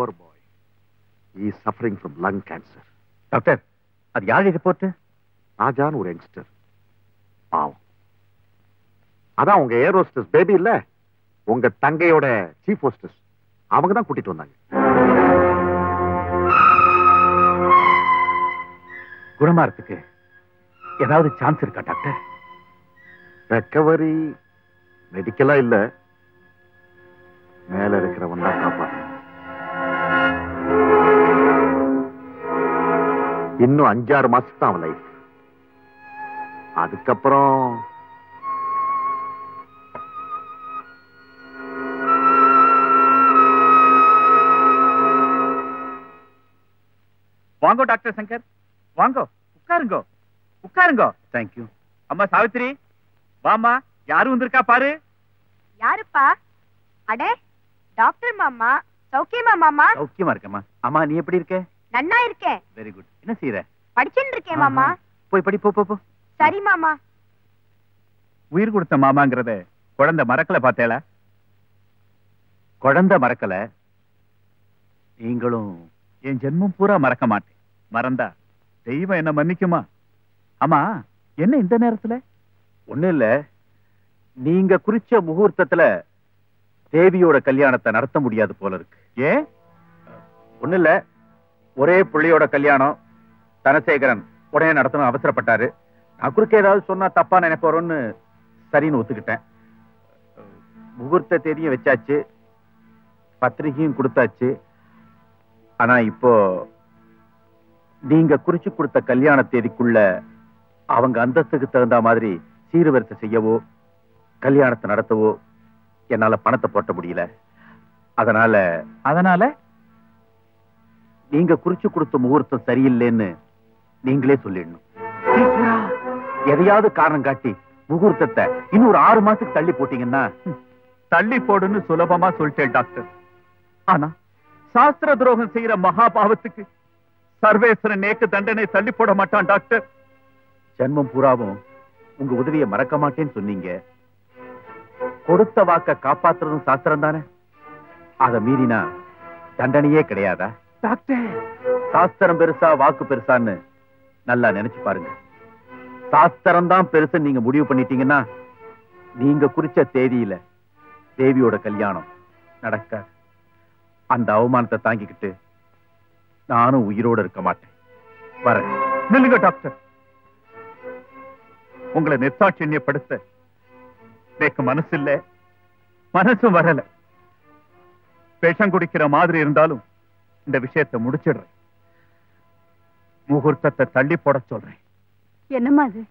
poor boy. He is suffering from lung cancer. Doctor, அது யாரு report? ராஜான்னு ஒரு யங்ஸ்டர். பாவம். அதான் உங்க ஏர் ஹோஸ்டஸ் பேபி இல்ல, உங்க தங்கையோட சீஃப் ஹோஸ்டஸ், அவங்க தான் கூட்டிட்டு வந்தாங்க. குணமாறதுக்கு ஏதாவது சான்ஸ் இருக்கா டாக்டர்? ரெக்கவரி மெடிக்கலா இல்ல, மேல இருக்கிறவன் தான் காப்பாற்றணும். இன்னும் 5-6 மாசத்துக்கு தான் அவன் லைஃப். அதுக்கப்புறம் வாங்கோ டாக்டர் சங்கர், வாங்கோ, உட்காருங்கோ உட்காருங்கோ. தேங்க்யூ. அம்மா சாவித்திரி, வாமா, யாரு வந்திருக்கா பாரு. யாருப்பா? அடே, டாக்டர் மாமா. சௌக்கியமா மாமா? சௌக்கியமா இருக்கேம்மா. அம்மா, நீ எப்படி இருக்க? நன்னா இருக்கேன். Very good. என்ன செய்யற? படிச்சுட்டு இருக்கேன் மாமா. போய் படி, போ போ போ. சரி மாமா. உயிர் கொடுத்த மாமாங்கிறத குழந்தை மறக்கல பார்த்தேளா? குழந்தை மறக்கல, நீங்களும் என் ஜென்மம் பூரா மறக்க மாட்டேன். மறந்தா தெய்வம் என்ன மன்னிக்குமா? ஆமா, என்ன இந்த நேரத்துல? ஒண்ணு இல்ல, நீங்க குறிச்ச முகூர்த்தத்துல தேவியோட கல்யாணத்தை நடத்த முடியாது போல இருக்கு. ஏன்? ஒண்ணு இல்ல, ஒரே புள்ளியோட கல்யாணம் தனசேகரன் உடனே நடத்தணும் அவசரப்பட்டாரு. நான் குறுக்க ஏதாவது சொன்னா தப்பா நினைப்போறோன்னு சரின்னு ஒத்துக்கிட்டேன். முகூர்த்த தேதியும் வச்சாச்சு, பத்திரிகையும் கொடுத்தாச்சு. ஆனா இப்போ நீங்க குறிச்சு கொடுத்த கல்யாண தேதிக்குள்ள அவங்க அந்தஸ்துக்கு தகுந்த மாதிரி சீர்வரிசை செய்யவோ கல்யாணத்தை நடத்தவோ என்னால பணத்தை போட்ட முடியல. அதனால நீங்க குறிச்சு கொடுத்த முகூர்த்தம் சரியில்லைன்னு நீங்களே சொல்லிடணும். எதையாவது காரணம் காட்டி முகூர்த்தத்தை இன்னொரு 6 மாசத்துக்கு தள்ளி போட்டீங்கன்னா. தள்ளி போடுன்னு சுலபமா சொல்லிட்டேன் டாக்டர். ஆனா சாஸ்திர துரோகம் செய்யற மகா பாவத்துக்கு சர்வேஸ்வரன் நேக்கு தண்டனை தள்ளி போட மாட்டான் டாக்டர். ஜன்மம் பூராவும் உங்க உதவியை மறக்க மாட்டேன்னு சொன்னீங்க. கொடுத்த வாக்க காப்பாத்துறதும் சாஸ்திரம் தானே. அதை மீறினா தண்டனையே கிடையாதா டாக்டர்? சாஸ்திரம் பெருசா வாக்கு பெருசான்னு நல்லா நினைச்சு பாருங்க. சாஸ்திரம் தான் பெருசு நீங்க முடிவு பண்ணிட்டீங்கன்னா நீங்க குறிச்ச தேதியில தேவியோட கல்யாணம் நடக்காது. அந்த அவமானத்தை தாங்கிக்கிட்டு நானும் உயிரோடு இருக்க மாட்டேன். வரேன். நில்லுங்க டாக்டர். உங்களை நிர்சாட்சியப்படுத்த எனக்கு மனசு இல்ல, மனசும் வரல. விஷம் குடிக்கிற மாதிரி இருந்தாலும் இந்த விஷயத்தை முடிச்சிடுறேன். முகூர்த்தத்தை தள்ளி போட சொல்றேன். என்னம்மா அது?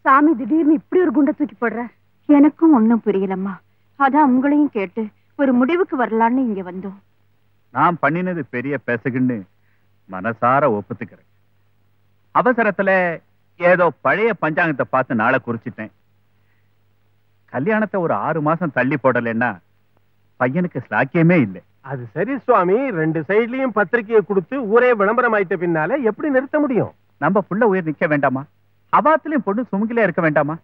சாமி திடீர்னு இப்படி ஒரு குண்டை தூக்கி போடுற? எனக்கும் ஒண்ணும் புரியலம்மா. அதான் உங்களையும் கேட்டு ஒரு முடிவுக்கு வரலான்னு இங்க வந்தோம். நான் பண்ணினது பெரிய பேசுகின்னு மனசார ஒப்புத்துக்கிறேன். அவசரத்துல ஏதோ பழைய பஞ்சாங்கத்தை பார்த்து நாளை குறிச்சிட்டேன். கல்யாணத்தை ஒரு 6 மாசம் தள்ளி போடலைன்னா பையனுக்கு சாக்கியமே இல்லை. அது சரி சுவாமி, 2 சைட்லயும் பத்திரிகையை கொடுத்து ஊரே விளம்பரம் ஆயிட்ட பின்னால எப்படி நிறுத்த முடியும்? நம்ம புள்ள உயிர் நிக்க வேண்டாமா? அவாத்திலையும் பொண்ணு சுமுகிலே இருக்க வேண்டாமா?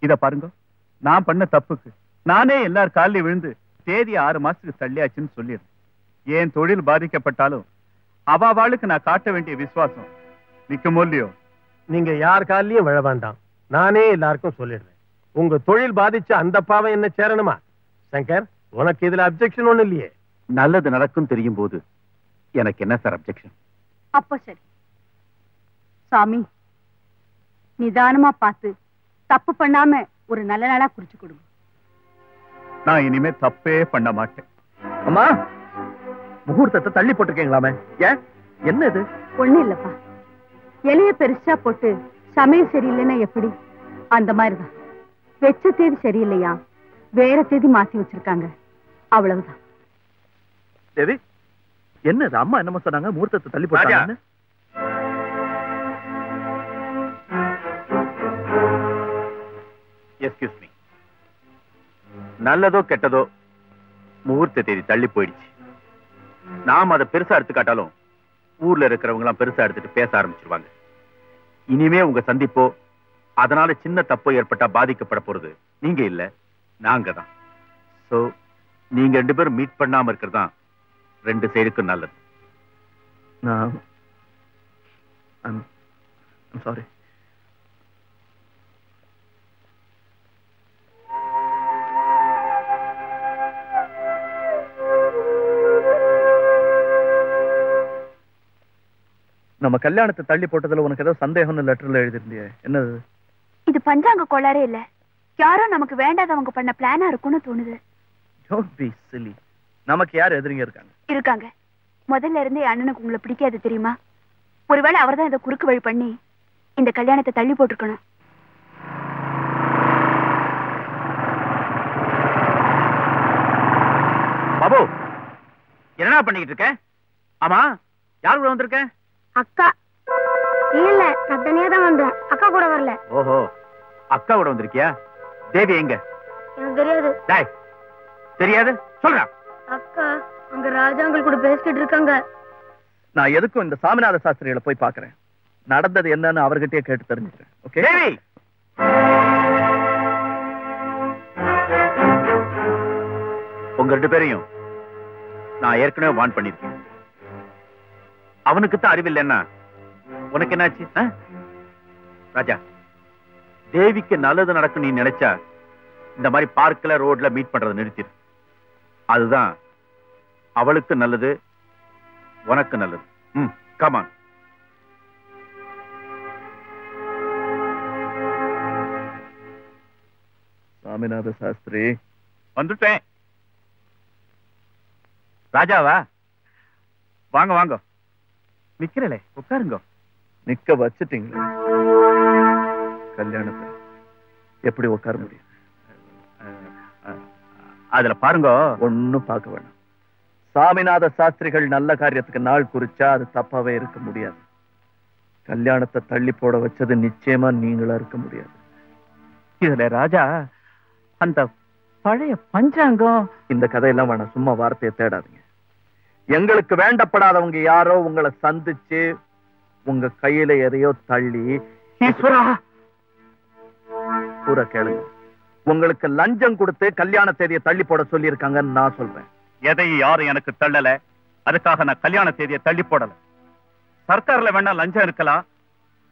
இத பாருங்க, நான் பண்ண தப்புக்கு நானே எல்லார் காலில் விழுந்து தேதி 6 மாசத்துக்கு தள்ளியாச்சுன்னு சொல்லிடுறேன். ஏன் தொழில் பாதிக்கப்பட்டாலும் அவாளுக்கு நான் காட்ட வேண்டிய விசுவாசம் நிக்குமோ இல்லையோ? நீங்க யார் காலிலையும் விழ வேண்டாம். நானே எல்லாருக்கும் சொல்லிடுறேன். உங்க தொழில் பாதிச்ச அந்த பாவம் என்ன சேரணுமா? சங்கர், உனக்கு இதுல அப்செக்ஷன் ஒண்ணு இல்லையே? நல்லது நடக்கும் தெரியும் போது எனக்கு என்ன சார் அப்செக்ஷன்? அப்போ சரி சாமி, நிதானமா பார்த்து தப்பு பண்ணாம ஒரு நல்ல நாளா குறிச்சு கொடுங்க. நான் இனிமே தப்பே பண்ண மாட்டேன். அம்மா, முகூர்த்தத்தை தள்ளி போட்டிருக்கீங்களாமே, ஏன்? என்ன இது? ஒண்ணு இல்லப்பா, இலைய பெருசா போட்டு சமயம் சரியில்லைன்னா எப்படி? அந்த மாதிரிதான். வெச்ச தேதி சரியில்லையா, வேற தேதி மாத்தி வச்சிருக்காங்க, அவ்வளவுதான். தேவி, என்னது? அம்மா என்னமோ சொன்னாங்க, முகூர்த்தத்தை தள்ளி போட்டாங்க. Excuse me. நல்லதோ கெட்டதோ முகூர்த்த தேதி தள்ளி போயிடுச்சு. நாம் அதை பெருசா எடுத்துக்காட்டாலும் ஊர்ல இருக்கிறவங்க எல்லாம் பெருசா எடுத்துட்டு பேச ஆரம்பிச்சிருவாங்க. இனிமே உங்க சந்திப்போ அதனால சின்ன தப்போ ஏற்பட்டா பாதிக்கப்பட போறது நீங்க இல்ல, நாங்க தான். சோ நீங்க 2 பேரும் மீட் பண்ணாம இருக்கிறது தான் 2 சைடுக்கும் நல்லது. நான் சாரி. நம்ம கல்யாணத்தை தள்ளி போட்டதுல உனக்கு ஏதோ சந்தேகம்னு லெட்டர்ல எழுதிருந்தியே, என்னது? இது பஞ்சாங்க கோளாறே இல்ல, யாரோ நமக்கு வேண்டாதவங்க பண்ண பிளானா இருக்கும்னு தோணுது. Don't be silly. நமக்கு யார் எதிரிங்க இருக்காங்க. முதல்ல இருந்தே அண்ணனுக்கு உங்களை பிடிக்காது தெரியுமா? ஒருவேளை அவர்தான் இதை குறுக்கு வழி பண்ணி இந்த கல்யாணத்தை தள்ளி போட்டிருக்கணும். பாபு, என்னடா பண்ணிக்கிட்டு இருக்க? ஆமா, யார் கூட வந்திருக்க? அக்கா. இல்ல, நான் தனியா தான் வந்தேன், அக்கா கூட வரல. ஓஹோ, அக்கா கூட வந்திருக்கியா? தேவி எங்க? எனக்கு தெரியாது. டேய், தெரியாது சொல்றா. அக்கா அங்க ராஜாங்கள் கூட பேசிக்கிட்டு இருக்காங்க. நான் எதுக்கும் இந்த சாமிநாத சாஸ்திரிகளை போய் பாக்குறேன். நடந்தது என்னன்னு அவர்கிட்டயே கேட்டு தெரிஞ்சுக்கிறேன். ஓகே தேவி, உங்க 2 பேரையும் நான் ஏற்கனவே வார்ன் பண்ணிருக்கேன். அவனுக்கு தான் அறிவில்லைன்னா உனக்கு என்னாச்சு? ராஜா, தேவிக்கு நல்லது நடக்கும் நீ நினைச்சா இந்த மாதிரி பார்க்ல ரோட்ல மீட் பண்றதை நிறுத்திடு. அதுதான் அவளுக்கு நல்லது, உனக்கு நல்லது. கமான். சாமிநாத சாஸ்திரி, வந்துட்டேன். ராஜாவா? வாங்க வாங்க. நிக்கிறலே, உட்காருங்க. நிக்க வச்சுட்டீங்களே, கல்யாணத்தை எப்படி உட்கார முடியும்? அதுல பாருங்க. ஒன்னும் பார்க்க வேண்டாம். சாமிநாத சாஸ்திரிகள் நல்ல காரியத்துக்கு நாள் குறிச்சா அது தப்பாவே இருக்க முடியாது. கல்யாணத்தை தள்ளி போட வச்சது நிச்சயமா நீங்களா இருக்க முடியாது. இதுல ராஜா அந்த பழைய பஞ்சாங்கம், இந்த கதையெல்லாம் வேணாம், சும்மா வார்த்தையை தேடாதீங்க. எங்களுக்கு வேண்டப்படாதவங்க யாரோ உங்களை சந்திச்சு உங்க கையில எதையோ தள்ளி, ஈஸ்வரா பூரா கேளுங்க, உங்களுக்கு லஞ்சம் கொடுத்து கல்யாண தேதியை தள்ளி போட சொல்லி இருக்காங்கன்னு நான் சொல்றேன். எதையும் யாரும் எனக்கு தள்ளல, அதுக்காக நான் கல்யாண தேதியை தள்ளி போடல. சர்க்கார்ல வேணா லஞ்சம் இருக்கலாம்,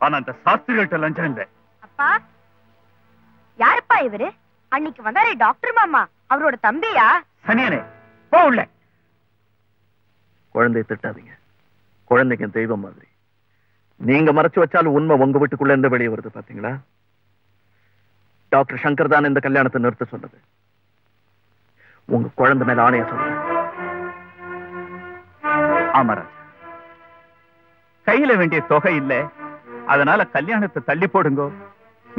ஆனா அந்த சாஸ்திரிகள்ட்ட லஞ்சம் இல்லை. அப்பா, யாருப்பா இவரு? அன்னைக்கு வந்தாரே டாக்டர் மாமா, அவரோட தம்பியா? சனியனே, போகல. குழந்தையை திட்டாதீங்க, குழந்தைக்கு தெய்வம் மாதிரி. நீங்க மறைச்சு வச்சாலும் உண்மை உங்க வீட்டுக்குள்ள இருந்து வெளியே வருது பாத்தீங்களா? டாக்டர் சங்கர் தான் இந்த கல்யாணத்தை நிறுத்த சொன்னது. உங்க குழந்தை மேல ஆணைய சொல்றேன். ஆமா ராஜா, கையில வேண்டிய தொகை இல்ல, அதனால கல்யாணத்தை தள்ளி போடுங்க,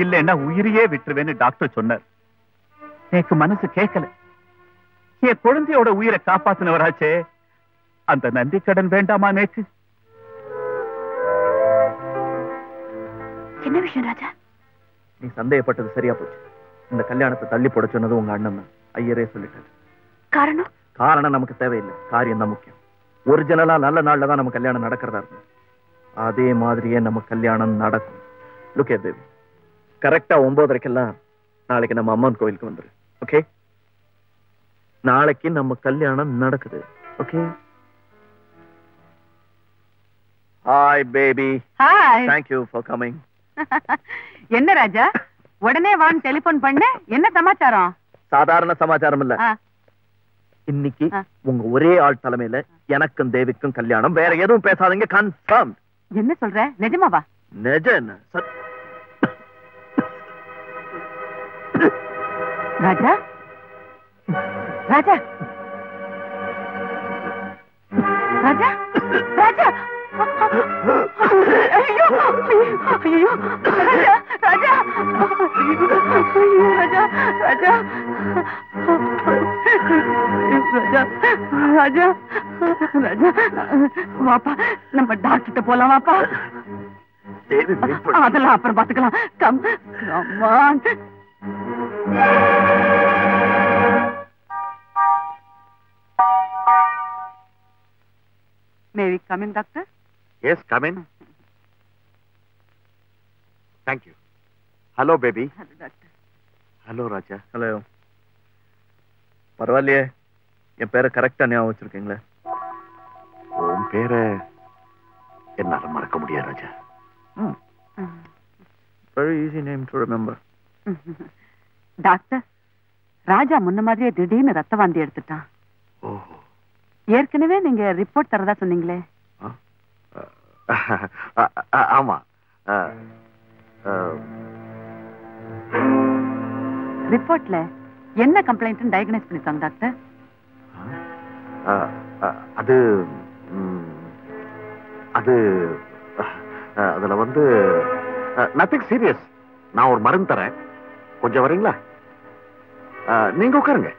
இல்லைன்னா உயிரையே விட்டுருவேன்னு டாக்டர் சொன்னார். எனக்கு மனசு கேட்கல. என் குழந்தையோட உயிரை காப்பாத்தினவராச்சே, அந்த நன்றி கடன் வேண்டாமா நேக்கு? என்ன விஷயம் ராஜா? நீ சந்தேகப்பட்டது சரியா போச்சு. இந்த கல்யாணத்தை தள்ளி போட சொன்னது உங்க அண்ணன் தான். ஐயரே சொல்லிட்டாரு. காரணம் நமக்கு தேவையில்லை, காரியம் தான் முக்கியம். ஒரிஜினலா நல்ல நாள்ல தான் நம்ம கல்யாணம் நடக்கிறதா இருக்கும். அதே மாதிரியே நம்ம கல்யாணம் நடக்கும். லுக் at baby, கரெக்டா 9:30க்கெல்லாம் நாளைக்கு நம்ம அம்மன் கோயிலுக்கு வந்துரு. ஓகே? நாளைக்கு நம்ம கல்யாணம் நடக்குது. Okay? Hi baby. Hi. Thank you for coming. என்ன ராஜா, உடனே வான்னு டெலிபோன் பண்ண, என்ன சமாச்சாரம்? சாதாரண சமாச்சாரம் இல்ல. இன்னைக்கு உங்க ஒரே ஆள் தலைமையில எனக்கும் தேவிக்கும் கல்யாணம். வேற எதுவும் பேசாதீங்க, கன்ஃபார்ம். என்ன சொல்ற, நிஜமாவா? நிஜம். ராஜா, ராஜா, ராஜா, ராஜா, ஐயோ, ஐயோ, ராஜா, ராஜா, ஐயோ, ராஜா, ராஜா, ராஜா, ராஜா, ராஜா, வாப்பா, நம்ம டாக்டர்கிட்ட போலாம் வாப்பா. அதெல்லாம் அப்புறம் பாத்துக்கலாம். Come on. May we come in, doctor? Yes, come in. Thank you. Hello, baby. Hello, doctor. Hello, Raja. Hello. பரவாயில்லையே, என் பேரை கரெக்டா ஞாபகம் வச்சிருக்கீங்களே. பேரை என்னால மறக்க முடியாது Raja. Very easy name to remember. Doctor, Raja முன்ன மாதிரியே திடீர்னு ரத்த வாந்தி எடுத்துட்டான். ஓஹோ. ஏற்கனவே நீங்க ரிப்போர்ட் தரதா சொன்னீங்களே. ஆமா. ரிப்போர்ட்ல என்ன கம்ப்ளைண்ட் டயக்னைஸ் பண்ணிருக்காங்க டாக்டர்? அது அது அதுல வந்து நத்திங் சீரியஸ். நான் ஒரு மருந்து தரேன், கொஞ்சம் வரீங்களா? நீங்க உட்காருங்க.